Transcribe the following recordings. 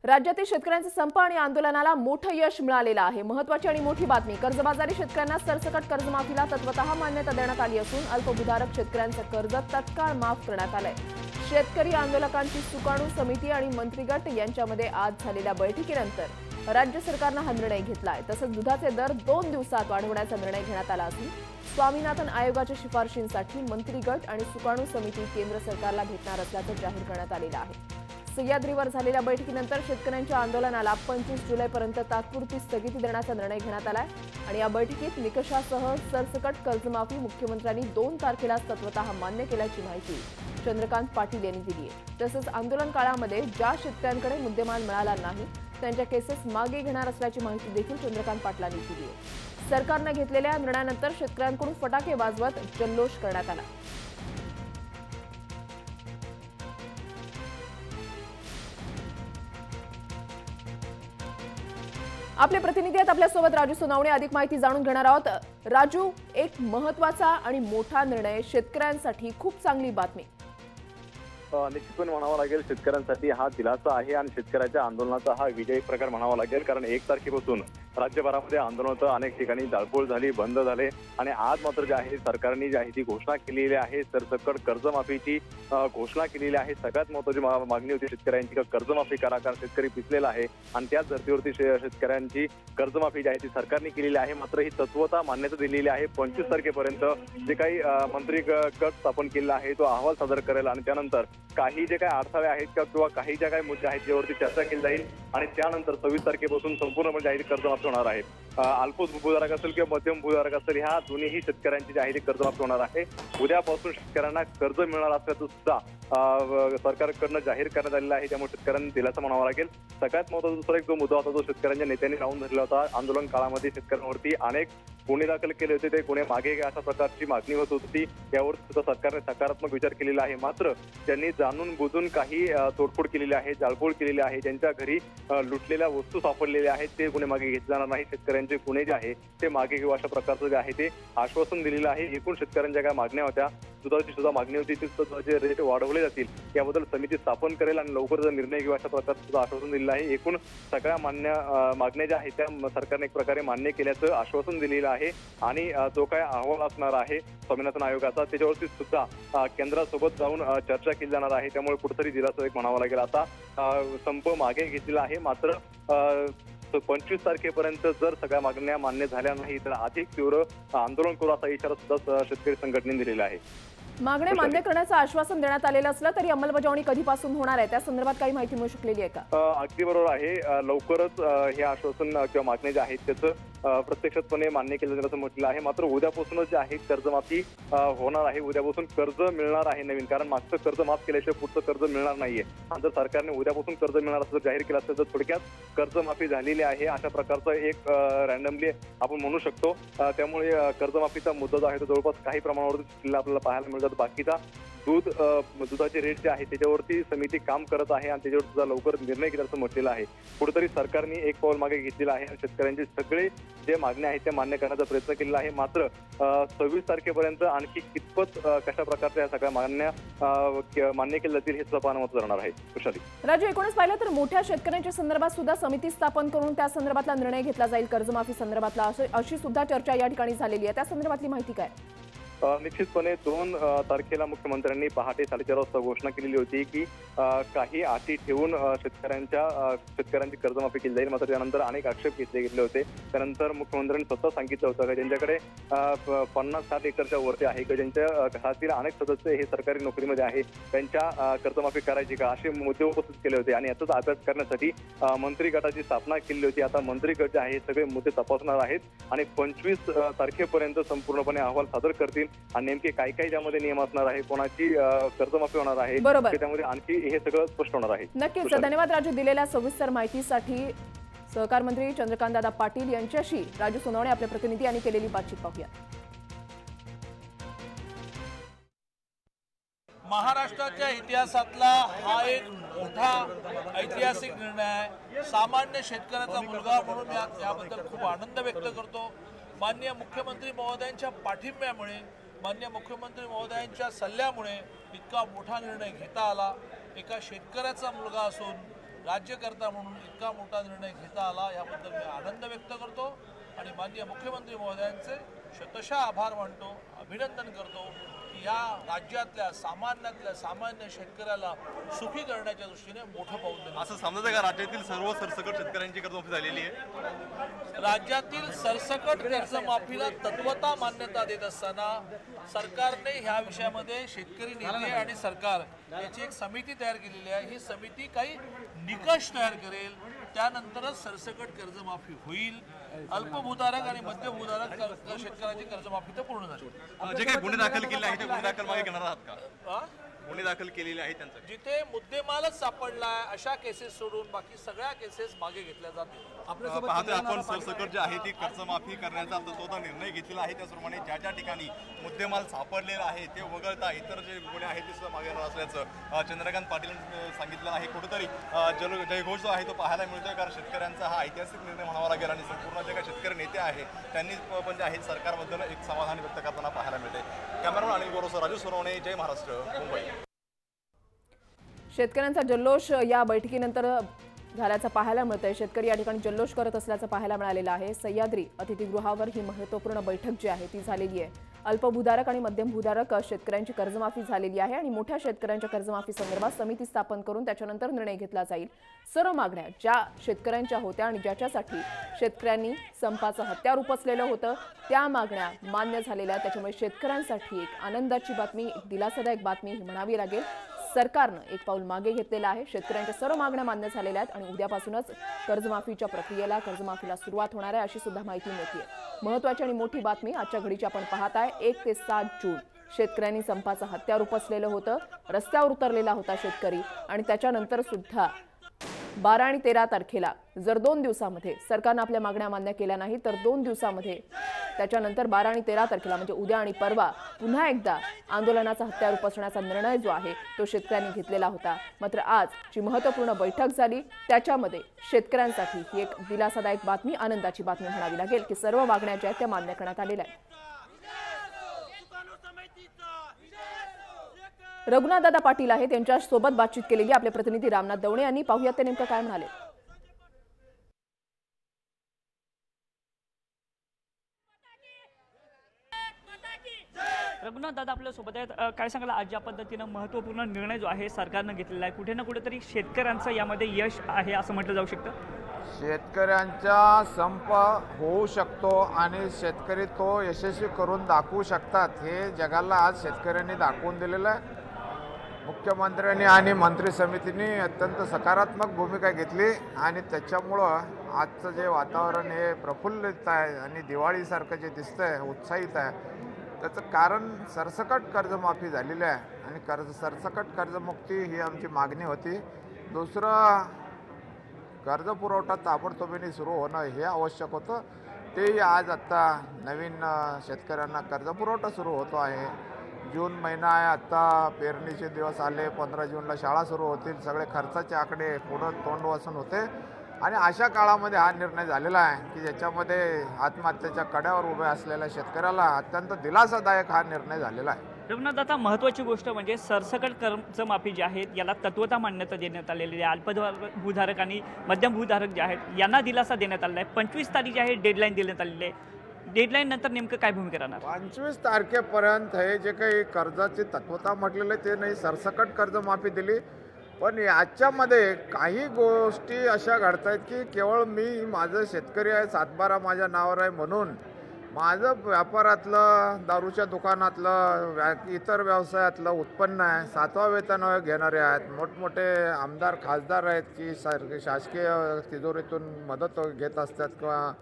राज्यातील शेतकऱ्यांचे संप आणि आंदोलनाला मोठं यश मिळालेलं आहे। महत्त्वाची आणि मोठी बातमी, कर्जबाजारी शेतकऱ्यांना सरसकट कर्जमाफीला तत्वतः मान्यता देण्यात आली असून अल्पभूधारक शेतकऱ्यांचं कर्ज तत्काळ माफ करण्यात आलंय। शेतकरी आंदोलकांची सुकाणू समिती आणि मंत्रिगट यांच्यामध्ये आज झालेल्या बैठकीनंतर राज्य सरकारनं हा निर्णय घेतलाय। तसंच दुधाचे दर 2 दिवसात वाढवण्याचा निर्णय घेण्यात आला असून स्वामीनाथन आयोगाच्या शिफारशींसाठी मंत्रिगट आणि सुकाणू समिती केंद्र सरकारला भेटणार असल्याचं जाहीर करण्यात आलेलं आहे। सह्याद्रीवर झालेल्या बैठकीनंतर शेतकऱ्यांच्या आंदोलनाला 25 जुलैपर्यंत तात्पुरती स्थगिती देण्याचा निर्णय घेण्यात आलाय आणि या बैठकीत निकषासह सरसकट कर्जमाफी मुख्यमंत्र्यांनी 2 तारखेला तत्वतः मान्य केल्याची माहिती चंद्रकांत पाटील यांनी दिली आहे। तसंच आंदोलन काळामध्ये ज्या शेतकऱ्यांकडे मुद्देमाल मिळाला नाही त्यांच्या केसेस मागे घेणार असल्याची माहिती देखील चंद्रकांत पाटलांनी दिली आहे। सरकारने घेतलेल्या निर्णयानंतर शेतकऱ्यांकडून फटाके वाजवत जल्लोष करण्यात आला। आपले प्रतिनिधी आहेत आपल्यासोबत राजू सोनावणे, अधिक माहिती जाणून घेणार आहोत। राजू, एक महत्त्वाचा आणि मोठा निर्णय, शेतकऱ्यांसाठी खूप चांगली बातमी। निश्चितपणे म्हणावं लागेल, शेतकऱ्यांसाठी हा दिलासा आहे आणि शेतकऱ्याच्या आंदोलनाचा हा विजयी प्रकार म्हणावा लागेल। कारण 1 तारखेपासून राज्यभरामध्ये आंदोलन अनेक ठिकाणी जाळपोळ झाली, बंद झाले आणि आज मात्र जे आहे सरकारने जी आहे ती घोषणा केलेली आहे, सरसकट कर्जमाफीची घोषणा केलेली आहे। सगळ्यात महत्त्वाची मागणी होती शेतकऱ्यांची, कर्जमाफी करा, कारण शेतकरी पिचलेला आहे आणि त्याच धर्तीवरती शेतकऱ्यांची कर्जमाफी जी आहे ती सरकारने केलेली आहे। मात्र ही तत्वता मान्यता दिलेली आहे। 25 तारखेपर्यंत जे काही मंत्री गट स्थापन केलेला आहे तो अहवाल सादर करेल आणि त्यानंतर काही जे काही अडथळे आहेत किंवा काही ज्या काही मुद्दे आहेत त्यावरती चर्चा केली जाईल आणि त्यानंतर 26 तारखेपासून संपूर्णपणे जाहीर कर्जमाफी होणार आहे। अल्प भूधारक असेल किंवा मध्यम भूधारक असेल, ह्या दोन्हीही शेतकऱ्यांची जी आहे ती कर्जमाफी होणार आहे। उद्यापासून शेतकऱ्यांना कर्ज मिळणार असल्याचं सुद्धा सरकारकडनं जाहीर करण्यात आलेलं आहे, त्यामुळे शेतकऱ्यांना दिलासा म्हणावा लागेल। सगळ्यात महत्त्वाचा दुसरा एक जो मुद्दा होता तो शेतकऱ्यांच्या नेत्यांनी लावून धरला होता। आंदोलन काळामध्ये शेतकऱ्यांवरती अनेक गुन्हे दाखल केले होते, ते गुन्हे मागे घ्या अशा प्रकारची मागणी होत होती, यावर सुद्धा सरकारने सकारात्मक विचार केलेला आहे। मात्र त्यांनी जाणून बुजून काही तोडफोड केलेली आहे, जाळपोळ केलेली आहे, ज्यांच्या घरी लुटलेल्या वस्तू सापडलेल्या आहेत ते गुन्हे मागे घेतले जाणार नाही, शेतकऱ्यांचे गुन्हे जे आहे ते मागे घेऊ अशा प्रकारचं जे आहे ते आश्वासन दिलेलं आहे। एकूण शेतकऱ्यांच्या काय मागण्या होत्या, दुधाची सुद्धा मागणी होती, ती दुधाचे रेट वाढवले जातील याबद्दल समिती स्थापन करेल आणि लवकरच निर्णय घेऊ अशा प्रकारचं सुद्धा आश्वासन दिलेलं आहे। एकूण सगळ्या मागण्या ज्या आहेत त्या सरकारने एक प्रकारे मान्य केल्याचं आश्वासन दिलेलं आहे आणि जो काय अहवाल असणार आहे स्वामीनाथन आयोगाचा त्याच्यावरती सुद्धा केंद्रासोबत जाऊन चर्चा केली जाणार आहे। त्यामुळे कुठेतरी दिलासा एक म्हणावा लागेल। आता संप मागे घेतलेला आहे, मात्र 25 तारखेपर्यंत जर सगळ्या मागण्या मान्य झाल्या नाही तर अधिक तीव्र आंदोलन करू असा इशारा सुद्धा शेतकरी संघटनेने दिलेला आहे। मागण्या मान्य करण्याचं आश्वासन देण्यात आलेलं असलं तरी अंमलबजावणी कधीपासून होणार आहे त्या संदर्भात काही माहिती मिळू शकलेली आहे का? अगदी बरोबर आहे, लवकरच हे आश्वासन किंवा मागण्या ज्या आहेत त्याचं प्रत्यक्षपणे मान्य केलं जाण्याचं म्हटलं आहे। मात्र उद्यापासूनच जे आहे कर्जमाफी होणार आहे, उद्यापासून कर्ज मिळणार आहे नवीन, कारण मागचं कर्ज माफ केल्याशिवाय पुढचं कर्ज मिळणार नाहीये आणि जर सरकारने उद्यापासून कर्ज मिळणार असं जाहीर केलं असतं तर थोडक्यात कर्जमाफी झालेली आहे अशा प्रकारचं एक रॅन्डमली आपण म्हणू शकतो। त्यामुळे कर्जमाफीचा मुद्दा जो आहे तो जवळपास काही प्रमाणावर आपल्याला पाहायला मिळतात। बाकीचा दुधाचे रेट जे आहे त्याच्यावरती समिती काम करत आहे आणि त्याच्यावर सुद्धा लवकर निर्णय घेण्याचं म्हटलेलं आहे। कुठेतरी सरकारने एक पाऊल मागे घेतलेलं आहे, शेतकऱ्यांचे सगळे जे मागण्या आहेत त्या मान्य करण्याचा प्रयत्न केलेला आहे। मात्र 26 तारखेपर्यंत आणखी कितपत कशा प्रकारच्या सगळ्या मागण्या मान्य केल्या जातील हे सुद्धा पाहणं महत्त्वाचं राहणार आहे। कुशाली राजू, एकूणच पाहिलं तर मोठ्या शेतकऱ्यांच्या संदर्भात सुद्धा समिती स्थापन करून त्या संदर्भातला निर्णय घेतला जाईल, कर्जमाफी संदर्भातला अशी सुद्धा चर्चा या ठिकाणी झालेली आहे। त्या संदर्भातली माहिती काय? निश्चितपणे 2 तारखेला मुख्यमंत्र्यांनी पहाटे 4:30 वाजता घोषणा केलेली होती की काही अटी ठेवून शेतकऱ्यांची कर्जमाफी केली जाईल। मात्र त्यानंतर अनेक आक्षेप घेतले होते। त्यानंतर मुख्यमंत्र्यांनी स्वतः सांगितलं होतं की ज्यांच्याकडे 50-60 एकरच्या वरती आहे की ज्यांच्या घरातील अनेक सदस्य हे सरकारी नोकरीमध्ये आहे त्यांच्या कर्जमाफी करायची का, असे मुद्दे उपस्थित केले होते आणि याचाच अभ्यास करण्यासाठी मंत्री गटाची स्थापना केली होती। आता मंत्री गट जे आहे हे सगळे मुद्दे तपासणार आहेत आणि 25 तारखेपर्यंत संपूर्णपणे अहवाल सादर करतील आणि नेमके काय काय त्यामध्ये नियम असणार आहे, कोणाची कर्जमाफी होणार आहे, त्यामध्ये आणखी हे सगळं स्पष्ट होणार आहे। नक्कीच, धन्यवाद राजू दिलेल्या सविस्तर माहितीसाठी। सहकार मंत्री चंद्रकांतदादा पाटील यांच्याशी राजू सोनावणे आपले प्रतिनिधी यांनी केलेली बातचीत पाहूया। महाराष्ट्राच्या इतिहासातला हा एक मोठा ऐतिहासिक निर्णय आहे। सामान्य शेतकऱ्याचा मुलगा म्हणून याबद्दल खूप आनंद व्यक्त करतो। माननीय मुख्यमंत्री महोदयांच्या पाठिंब्यामुळे, माननीय मुख्यमंत्री महोदयांच्या सल्ल्यामुळे इतका मोठा निर्णय घेता आला। एका शेतकऱ्याचा मुलगा असून राज्यकर्ता म्हणून इतका मोठा निर्णय घेता आला याबद्दल मी आनंद व्यक्त करतो आणि माननीय मुख्यमंत्री महोदयांचे शतशः आभार मानतो, अभिनंदन करतो की या राज्यातल्या सामान्य शेतकऱ्याला सुखी करण्याच्या दृष्टीने मोठं पाऊल दिलं. असं समजतं का राज्यातील सर्व सरसकट शेतकऱ्यांची कर्जमाफी झालेली आहे? राज्यातील सरसकट कर्जमाफीला तत्वता मान्यता देत असताना सरकारने ह्या विषयामध्ये शेतकरी नेते आणि सरकार याची एक समिती तयार केलेली आहे. ही समिती काही निकष तयार करेल, त्यानंतरच सरसकट कर्जमाफी होईल. अल्पभूधारक आणि मध्यभूधारक शेतकऱ्यांची कर्जमाफी तर पूर्ण झाली. जे काही गुन्हे दाखल केले आहेत ते गुन्हे दाखल मागे घेणार आहात का? हा? गुन्हे दाखल केलेले आहेत त्यांचं जिथे मुद्देमालच सापडला आहे अशा केसेस सोडून बाकी सगळ्या केसेस मागे घेतल्या जातील. पाहतोय आपण सरसकट जे आहे ती कर्जमाफी करण्याचा स्वतः निर्णय घेतलेला आहे. त्याचप्रमाणे ज्या ज्या ठिकाणी मुद्देमाल सापडलेला आहे ते वगळता इतर जे गुन्हे आहेत ते सुद्धा मागे येणार असल्याचं चंद्रकांत पाटील सांगितलं आहे. कुठेतरी जयघोष जो आहे तो पाहायला मिळतोय, कारण शेतकऱ्यांचा हा ऐतिहासिक निर्णय म्हणावा लागेल आणि संपूर्ण जे काही शेतकरी नेते आहेत त्यांनी पण जे आहे सरकारबद्दल एक समाधान व्यक्त करताना पाहायला मिळते. कॅमेरामॅन अनिल गोरोसह राजू सोनवणे, जय महाराष्ट्र, मुंबई. शेतकऱ्यांचा जल्लोष या बैठकीनंतर झाल्याचं पाहायला मिळतंय. शेतकरी या ठिकाणी जल्लोष करत असल्याचं पाहायला मिळालेलं आहे. सह्याद्री अतिथीगृहावर ही महत्त्वपूर्ण बैठक जी आहे ती झालेली आहे. अल्पभूधारक आणि मध्यम भूधारक शेतकऱ्यांची कर्जमाफी झालेली आहे आणि मोठ्या शेतकऱ्यांच्या कर्जमाफी संदर्भात समिती स्थापन करून त्याच्यानंतर निर्णय घेतला जाईल. सर्व मागण्या ज्या शेतकऱ्यांच्या होत्या आणि ज्याच्यासाठी शेतकऱ्यांनी संपाचं हत्यार उपसलेलं होतं त्या मागण्या मान्य झालेल्या आहेत. त्याच्यामुळे शेतकऱ्यांसाठी एक आनंदाची बातमी, एक दिलासादायक बातमी ही म्हणावी लागेल. सरकारनं एक पाऊल मागे घेतलेलं आहे. शेतकऱ्यांच्या सर्व मागण्या मान्य झालेल्या आहेत आणि उद्यापासूनच कर्जमाफीच्या कर्जमाफीला सुरुवात होणार आहे अशी सुद्धा माहिती मिळते. महत्त्वाची आणि मोठी बातमी आजच्या घडीची आपण पाहत आहे. 1 ते 7 जून शेतकऱ्यांनी संपाचं हत्यार उपसलेलं होतं, रस्त्यावर उतरलेला होता शेतकरी आणि त्याच्यानंतर सुद्धा 12 आणि 13 तारखेला जर 2 दिवसामध्ये सरकारनं आपल्या मागण्या मान्य केल्या नाही तर 2 दिवसामध्ये त्याच्यानंतर 12 आणि 13 तारखेला म्हणजे उद्या आणि परवा पुन्हा एकदा आंदोलनाचा हत्यार उपसण्याचा निर्णय जो आहे तो शेतकऱ्यांनी घेतलेला होता. मात्र आज जी महत्त्वपूर्ण बैठक झाली त्याच्यामध्ये शेतकऱ्यांसाठी ही एक दिलासादायक बातमी, आनंदाची बातमी म्हणावी लागेल की सर्व मागण्या ज्या आहेत त्या मान्य करण्यात आलेल्या आहेत. रघुनाथदादा पाटील आहेत, त्यांच्यासोबत बातचीत केलेली आपले प्रतिनिधी रामनाथ दवणे यांनी. पाहूयात ते नेमकं काय म्हणाले. रघुनाथ दादा आपल्या सोबत आहेत. काय सांगाल आज ज्या पद्धतीनं महत्त्वपूर्ण निर्णय जो आहे सरकारनं घेतलेला आहे, कुठे ना कुठेतरी शेतकऱ्यांचं यामध्ये यश आहे असं म्हटलं जाऊ शकतं? शेतकऱ्यांचा संप होऊ शकतो आणि शेतकरी तो यशस्वी करून दाखवू शकतात हे जगाला आज शेतकऱ्यांनी दाखवून दिलेलं आहे. मुख्यमंत्र्यांनी आणि मंत्री समितीने अत्यंत सकारात्मक भूमिका घेतली आणि त्याच्यामुळं आजचं जे वातावरण हे प्रफुल्लित आहे आणि दिवाळीसारखं जे दिसतंय उत्साहित आहे त्याचं कारण सरसकट कर्जमाफी झालेली आहे आणि सरसकट कर्जमुक्ती ही आमची मागणी होती. दुसरं कर्जपुरवठा ताबडतोबीने सुरू होणं हे आवश्यक होतं. तेही आज आत्ता नवीन शेतकऱ्यांना कर्जपुरवठा सुरू होतो आहे. जून महिना आहे, आत्ता पेरणीचे दिवस आले, 15 जूनला शाळा सुरू होतील, सगळे खर्चाचे आकडे पुढं तोंड वासून होते आणि अशा काळामध्ये हा निर्णय झालेला आहे की ज्याच्यामध्ये आत्महत्येच्या कड्यावर उभे असलेल्या शेतकऱ्याला अत्यंत दिलासादायक हा निर्णय झालेला आहे. रघुनाथ आता महत्त्वाची गोष्ट म्हणजे सरसकट कर्जमाफी जी आहे याला तत्वता मान्यता देण्यात आलेली आहे. अल्पभूधारक आणि मध्यम भूधारक जे आहेत यांना दिलासा देण्यात आलेला आहे. 25 तारीख जी आहे डेडलाईन देण्यात आलेली आहे. डेडलाईन नंतर नेमकं काय भूमिका राहणार? 25 तारखेपर्यंत हे जे काही कर्जाची तत्वता म्हटलेलं ते नाही, सरसकट कर्जमाफी दिली. पण याच्यामध्ये काही गोष्टी अशा घडत आहेत की केवळ मी माझं शेतकरी आहे, 7/12 माझ्या नावावर आहे म्हणून माझं व्यापारातलं, दारूच्या दुकानातलं, इतर व्यवसायातलं उत्पन्न आहे, 7वा वेतन घेणारे आहेत, मोठमोठे आमदार खासदार आहेत की शासकीय तिजोरीतून मदत घेत असतात किंवा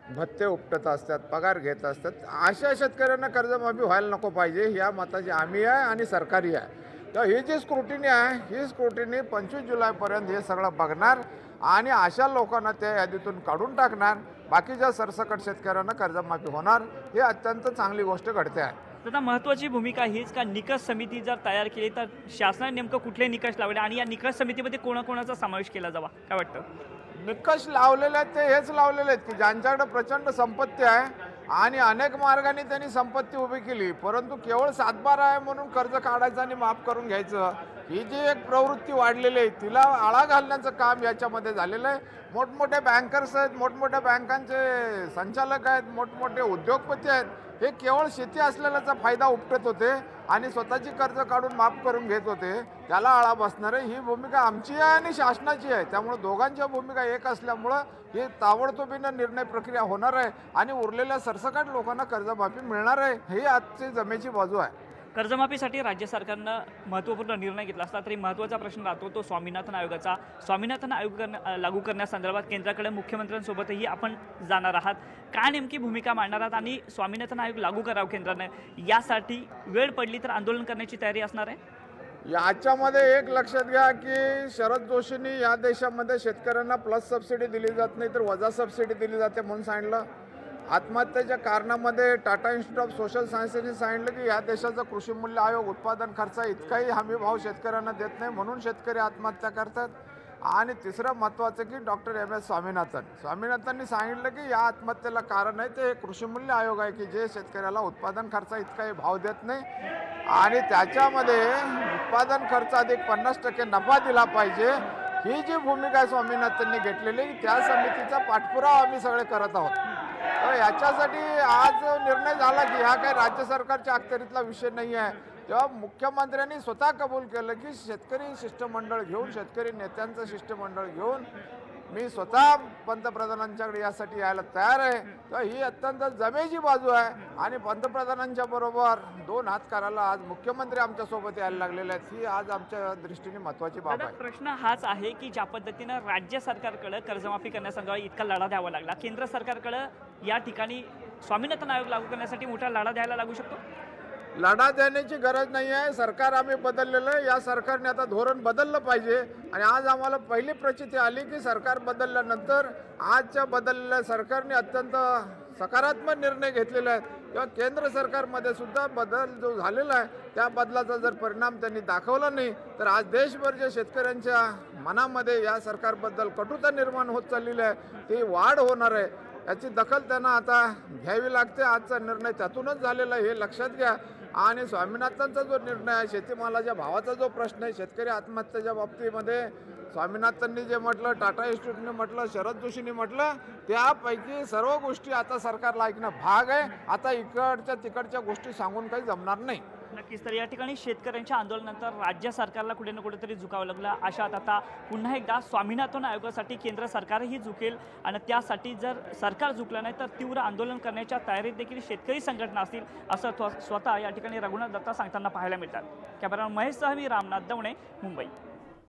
भत्ते उपटत असतात, पगार घेत असतात. अशा शेतकऱ्यांना कर्जमाफी व्हायला नको पाहिजे ह्या मताची आम्ही आहे आणि सरकारी आहे. तर ही जी स्क्रुटिनी आहे ही स्क्रुटिनी 25 जुलैपर्यंत हे सगळं बघणार आणि अशा लोकांना त्या यादीतून काढून टाकणार. बाकीच्या सरसकट शेतकऱ्यांना कर्जमाफी होणार. हे अत्यंत चांगली गोष्ट घडते आहे. आता महत्त्वाची भूमिका हीच का निकष समिती जर तयार केली तर शासनाने नेमकं कुठले निकष लावले आणि या निकष समितीमध्ये कोणाकोणाचा समावेश केला जावा काय वाटतं? निकष लावलेले आहेत ते हेच लावलेले आहेत की ज्यांच्याकडे प्रचंड संपत्ती आहे आणि अनेक मार्गाने त्यांनी संपत्ती उभी केली, परंतु केवळ 7/12 आहे म्हणून कर्ज काढायचं आणि माफ करून घ्यायचं, ही जी एक प्रवृत्ती वाढलेली आहे तिला आळा घालण्याचं काम याच्यामध्ये झालेलं आहे. मोठमोठे बँकर्स आहेत, मोठमोठ्या बँकांचे संचालक आहेत, मोठमोठे उद्योगपती आहेत, हे केवळ शेती असलेल्याचा फायदा उपटत होते आणि स्वतःची कर्ज काढून माफ करून घेत होते. त्याला आळा बसणार आहे, ही भूमिका आमची आहे आणि शासनाची आहे. त्यामुळे दोघांच्या भूमिका एक असल्यामुळं ही ताबडतोबीनं निर्णय प्रक्रिया होणार आहे आणि उरलेल्या सरसकट लोकांना कर्जमाफी मिळणार आहे. ही आजची जमेची बाजू आहे. कर्जमाफीसाठी राज्य सरकारनं महत्त्वपूर्ण निर्णय घेतला असला तरी महत्त्वाचा प्रश्न राहतो तो स्वामीनाथन आयोगाचा. स्वामीनाथन आयोग लागू करण्यासंदर्भात केंद्राकडे मुख्यमंत्र्यांसोबतही आपण जाणार आहात. काय नेमकी भूमिका मांडणार आहात आणि स्वामीनाथन आयोग लागू करावं केंद्राने यासाठी वेळ पडली तर आंदोलन करण्याची तयारी असणार आहे? याच्यामध्ये एक लक्षात घ्या की शरद जोशींनी या देशामध्ये शेतकऱ्यांना प्लस सबसिडी दिली जात नाही तर वजा सबसिडी दिली जाते म्हणून सांगितलं. आत्महत्येच्या कारणामध्ये टाटा इन्स्टिट्यूट ऑफ सोशल सायन्सेसने सांगितलं की या देशाचा कृषी मूल्य आयोग उत्पादन खर्च इतकाही हमी भाव शेतकऱ्यांना देत नाही म्हणून शेतकरी आत्महत्या करतात. आणि तिसरं महत्त्वाचं की डॉक्टर एम एस स्वामीनाथननी सांगितलं की या आत्महत्येला कारण आहे ते कृषी मूल्य आयोग आहे की जे शेतकऱ्याला उत्पादन खर्च इतकाही भाव देत नाही आणि त्याच्यामध्ये उत्पादन खर्च अधिक 50% नफा दिला पाहिजे. ही जी भूमिका आहे स्वामीनाथननी घेतलेली त्या समितीचा पाठपुरावा आम्ही सगळे करत आहोत. तर याच्यासाठी आज निर्णय झाला की हा काही राज्य सरकारच्या अखत्यारीतला विषय नाही आहे. तेव्हा मुख्यमंत्र्यांनी स्वतः कबूल केलं की शेतकरी शिष्टमंडळ घेऊन, शेतकरी नेत्यांचं शिष्टमंडळ घेऊन मी स्वतः पंतप्रधानांच्याकडे यासाठी यायला तयार आहे. तर ही अत्यंत जमेची बाजू आहे आणि पंतप्रधानांच्या बरोबर 2 हात करायला आज मुख्यमंत्री आमच्यासोबत यायला लागलेले आहेत. ही आज आमच्या दृष्टीने महत्त्वाची बाब आहे. प्रश्न हाच आहे की ज्या पद्धतीनं राज्य सरकारकडे कर्जमाफी करण्यासंदर्भात इतका लढा द्यावा लागला, केंद्र सरकारकडे या ठिकाणी स्वामीनाथन आयोग लागू करण्यासाठी मोठा लढा द्यायला लागू शकतो? लढा देण्याची गरज नाही आहे. सरकार आम्ही बदललेलं आहे. या सरकारने आता धोरण बदललं पाहिजे आणि आज आम्हाला पहिली प्रचिती आली की सरकार बदलल्यानंतर आजच्या बदललेल्या सरकारने अत्यंत सकारात्मक निर्णय घेतलेले आहेत. किंवा केंद्र सरकारमध्ये सुद्धा बदल जो झालेला आहे त्या बदलाचा जर परिणाम त्यांनी दाखवला नाही तर आज देशभरच्या शेतकऱ्यांच्या मनामध्ये या सरकारबद्दल कटुता निर्माण होत चाललेली आहे, ती वाढ होणार आहे. याची दखल त्यांना आता घ्यावी लागते. आजचा निर्णय त्यातूनच झालेला आहे हे लक्षात घ्या. आणि स्वामीनाथनचा जो निर्णय आहे, शेतीमालाच्या भावाचा जो प्रश्न आहे, शेतकरी आत्महत्येच्या बाबतीमध्ये स्वामीनाथननी जे म्हटलं, टाटा इन्स्टिट्यूटने म्हटलं, शरद जोशींनी म्हटलं, त्यापैकी सर्व गोष्टी आता सरकारला ऐकणं भाग आहे. आता इकडच्या तिकडच्या गोष्टी सांगून काही जमणार नाही. नक्कीच. तर या ठिकाणी शेतकऱ्यांच्या आंदोलनानंतर राज्य सरकारला कुठे ना कुठेतरी झुकावं लागलं. अशात आता पुन्हा एकदा स्वामीनाथन आयोगासाठी केंद्र सरकारही झुकेल आणि त्यासाठी जर सरकार झुकलं नाही तर तीव्र आंदोलन करण्याच्या तयारीत देखील शेतकरी संघटना असतील असं स्वतः या ठिकाणी रघुनाथ दत्ता सांगताना पाहायला मिळतात. कॅमेरामॅन महेश सह मी रामनाथ दवणे, मुंबई.